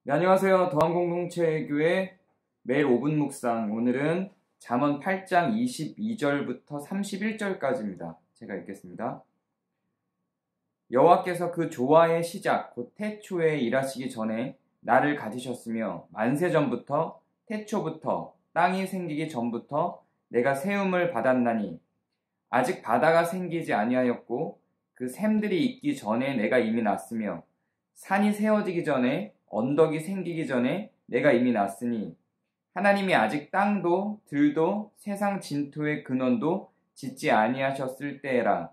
네, 안녕하세요. 더한공동체교회 매일 5분 묵상. 오늘은 잠언 8장 22절부터 31절까지입니다. 제가 읽겠습니다. 여호와께서 그 조화의 시작 곧 태초에 일하시기 전에 나를 가지셨으며 만세 전부터 태초부터 땅이 생기기 전부터 내가 세움을 받았나니 아직 바다가 생기지 아니하였고 그 샘들이 있기 전에 내가 이미 났으며 산이 세워지기 전에 언덕이 생기기 전에 내가 이미 났으니 하나님이 아직 땅도 들도 세상 진토의 근원도 짓지 아니하셨을 때에라.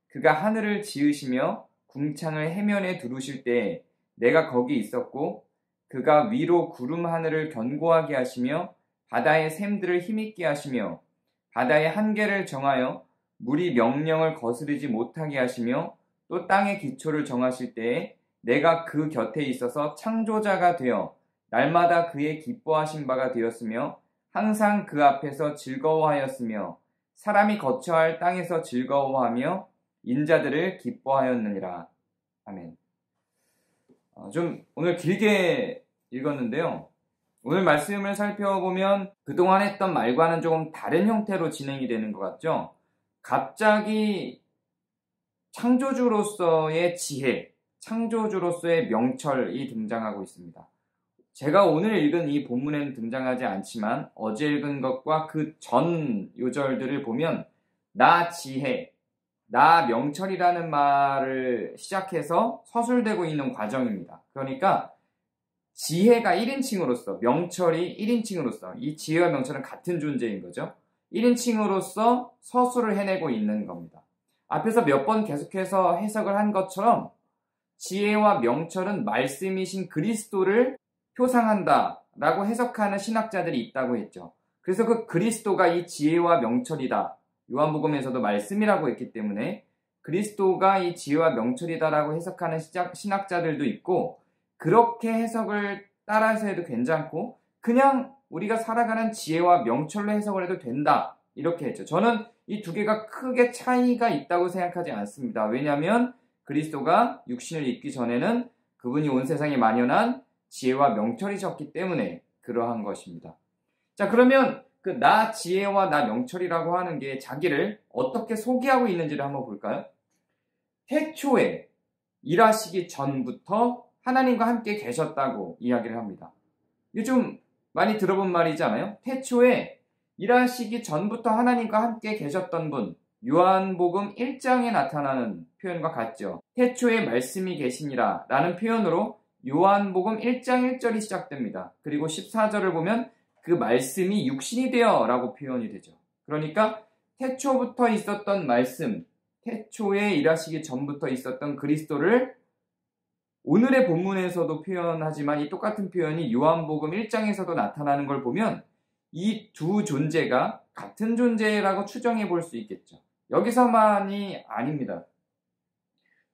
그가 하늘을 지으시며 궁창을 해면에 두르실 때에 내가 거기 있었고 그가 위로 구름 하늘을 견고하게 하시며 바다의 샘들을 힘있게 하시며 바다의 한계를 정하여 물이 명령을 거스르지 못하게 하시며 또 땅의 기초를 정하실 때에 내가 그 곁에 있어서 창조자가 되어 날마다 그의 기뻐하신 바가 되었으며 항상 그 앞에서 즐거워하였으며 사람이 거처할 땅에서 즐거워하며 인자들을 기뻐하였느니라. 아멘. 좀 오늘 길게 읽었는데요. 오늘 말씀을 살펴보면 그동안 했던 말과는 조금 다른 형태로 진행이 되는 것 같죠? 갑자기 창조주로서의 지혜, 창조주로서의 명철이 등장하고 있습니다. 제가 오늘 읽은 이 본문에는 등장하지 않지만 어제 읽은 것과 그 전 요절들을 보면 나 지혜, 나 명철이라는 말을 시작해서 서술되고 있는 과정입니다. 그러니까 지혜가 1인칭으로서, 명철이 1인칭으로서, 이 지혜와 명철은 같은 존재인 거죠. 1인칭으로서 서술을 해내고 있는 겁니다. 앞에서 몇 번 계속해서 해석을 한 것처럼 지혜와 명철은 말씀이신 그리스도를 표상한다 라고 해석하는 신학자들이 있다고 했죠. 그래서 그 그리스도가 이 지혜와 명철이다. 요한복음에서도 말씀이라고 했기 때문에 그리스도가 이 지혜와 명철이다 라고 해석하는 신학자들도 있고, 그렇게 해석을 따라서 해도 괜찮고 그냥 우리가 살아가는 지혜와 명철로 해석을 해도 된다 이렇게 했죠. 저는 이 두 개가 크게 차이가 있다고 생각하지 않습니다. 왜냐하면 그리스도가 육신을 입기 전에는 그분이 온 세상에 만연한 지혜와 명철이셨기 때문에 그러한 것입니다. 자, 그러면 그 나 지혜와 나 명철이라고 하는 게 자기를 어떻게 소개하고 있는지를 한번 볼까요? 태초에 일하시기 전부터 하나님과 함께 계셨다고 이야기를 합니다. 이거 좀 많이 들어본 말이지 않아요? 태초에 일하시기 전부터 하나님과 함께 계셨던 분, 요한복음 1장에 나타나는 표현과 같죠. 태초에 말씀이 계시니라 라는 표현으로 요한복음 1장 1절이 시작됩니다. 그리고 14절을 보면 그 말씀이 육신이 되어 라고 표현이 되죠. 그러니까 태초부터 있었던 말씀, 태초에 일하시기 전부터 있었던 그리스도를 오늘의 본문에서도 표현하지만 이 똑같은 표현이 요한복음 1장에서도 나타나는 걸 보면 이 두 존재가 같은 존재라고 추정해 볼 수 있겠죠. 여기서만이 아닙니다.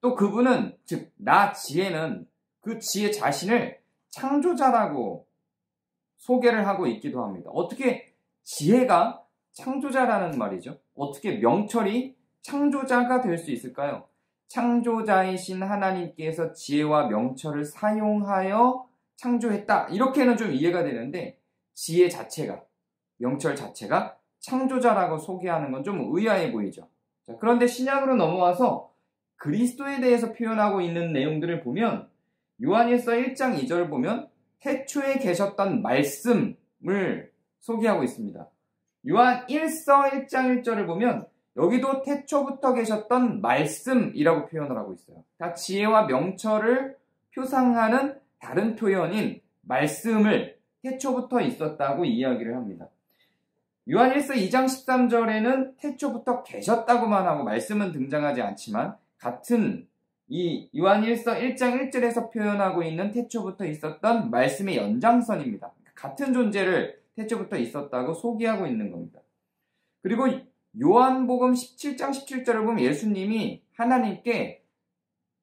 또 그분은, 즉 나 지혜는 그 지혜 자신을 창조자라고 소개를 하고 있기도 합니다. 어떻게 지혜가 창조자라는 말이죠? 어떻게 명철이 창조자가 될 수 있을까요? 창조자이신 하나님께서 지혜와 명철을 사용하여 창조했다. 이렇게는 좀 이해가 되는데 지혜 자체가, 명철 자체가 창조자라고 소개하는 건 좀 의아해 보이죠. 자, 그런데 신약으로 넘어와서 그리스도에 대해서 표현하고 있는 내용들을 보면 요한일서 1장 2절을 보면 태초에 계셨던 말씀을 소개하고 있습니다. 요한 1서 1장 1절을 보면 여기도 태초부터 계셨던 말씀이라고 표현을 하고 있어요. 다 지혜와 명철을 표상하는 다른 표현인 말씀을 태초부터 있었다고 이야기를 합니다. 요한일서 2장 13절에는 태초부터 계셨다고만 하고 말씀은 등장하지 않지만 같은 이 요한일서 1장 1절에서 표현하고 있는 태초부터 있었던 말씀의 연장선입니다. 같은 존재를 태초부터 있었다고 소개하고 있는 겁니다. 그리고 요한복음 17장 17절을 보면 예수님이 하나님께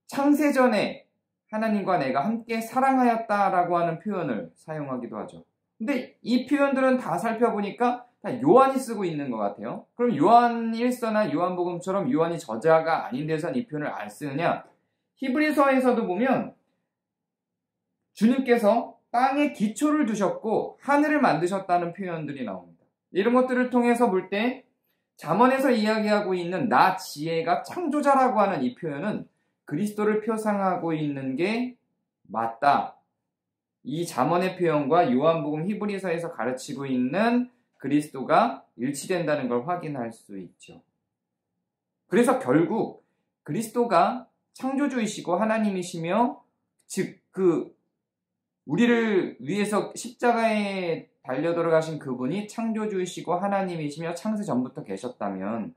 창세전에 하나님과 내가 함께 사랑하였다라고 하는 표현을 사용하기도 하죠. 근데 이 표현들은 다 살펴보니까 다 요한이 쓰고 있는 것 같아요. 그럼 요한일서나 요한복음처럼 요한이 저자가 아닌 데선 이 표현을 안 쓰느냐? 히브리서에서도 보면 주님께서 땅에 기초를 두셨고 하늘을 만드셨다는 표현들이 나옵니다. 이런 것들을 통해서 볼 때 잠언에서 이야기하고 있는 나 지혜가 창조자라고 하는 이 표현은 그리스도를 표상하고 있는 게 맞다. 이 잠언의 표현과 요한복음 히브리서에서 가르치고 있는 그리스도가 일치된다는 걸 확인할 수 있죠. 그래서 결국 그리스도가 창조주이시고 하나님이시며 즉 우리를 위해서 십자가에 달려 들어가신 그분이 창조주이시고 하나님이시며 창세 전부터 계셨다면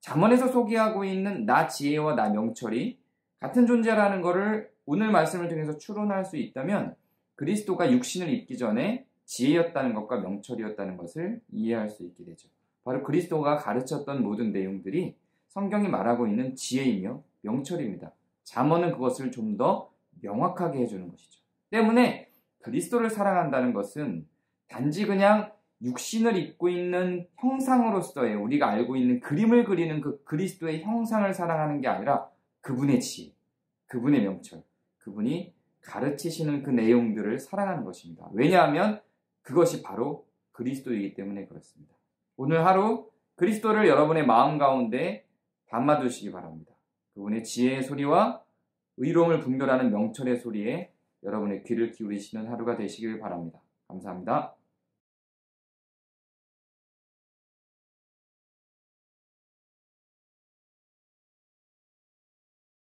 잠언에서 소개하고 있는 나 지혜와 나 명철이 같은 존재라는 것을 오늘 말씀을 통해서 추론할 수 있다면 그리스도가 육신을 입기 전에 지혜였다는 것과 명철이었다는 것을 이해할 수 있게 되죠. 바로 그리스도가 가르쳤던 모든 내용들이 성경이 말하고 있는 지혜이며 명철입니다. 잠언은 그것을 좀 더 명확하게 해주는 것이죠. 때문에 그리스도를 사랑한다는 것은 단지 그냥 육신을 입고 있는 형상으로서의 우리가 알고 있는 그림을 그리는 그 그리스도의 형상을 사랑하는 게 아니라 그분의 지혜, 그분의 명철, 그분이 가르치시는 그 내용들을 사랑하는 것입니다. 왜냐하면 그것이 바로 그리스도이기 때문에 그렇습니다. 오늘 하루 그리스도를 여러분의 마음 가운데 담아두시기 바랍니다. 그분의 지혜의 소리와 의로움을 분별하는 명철의 소리에 여러분의 귀를 기울이시는 하루가 되시길 바랍니다. 감사합니다.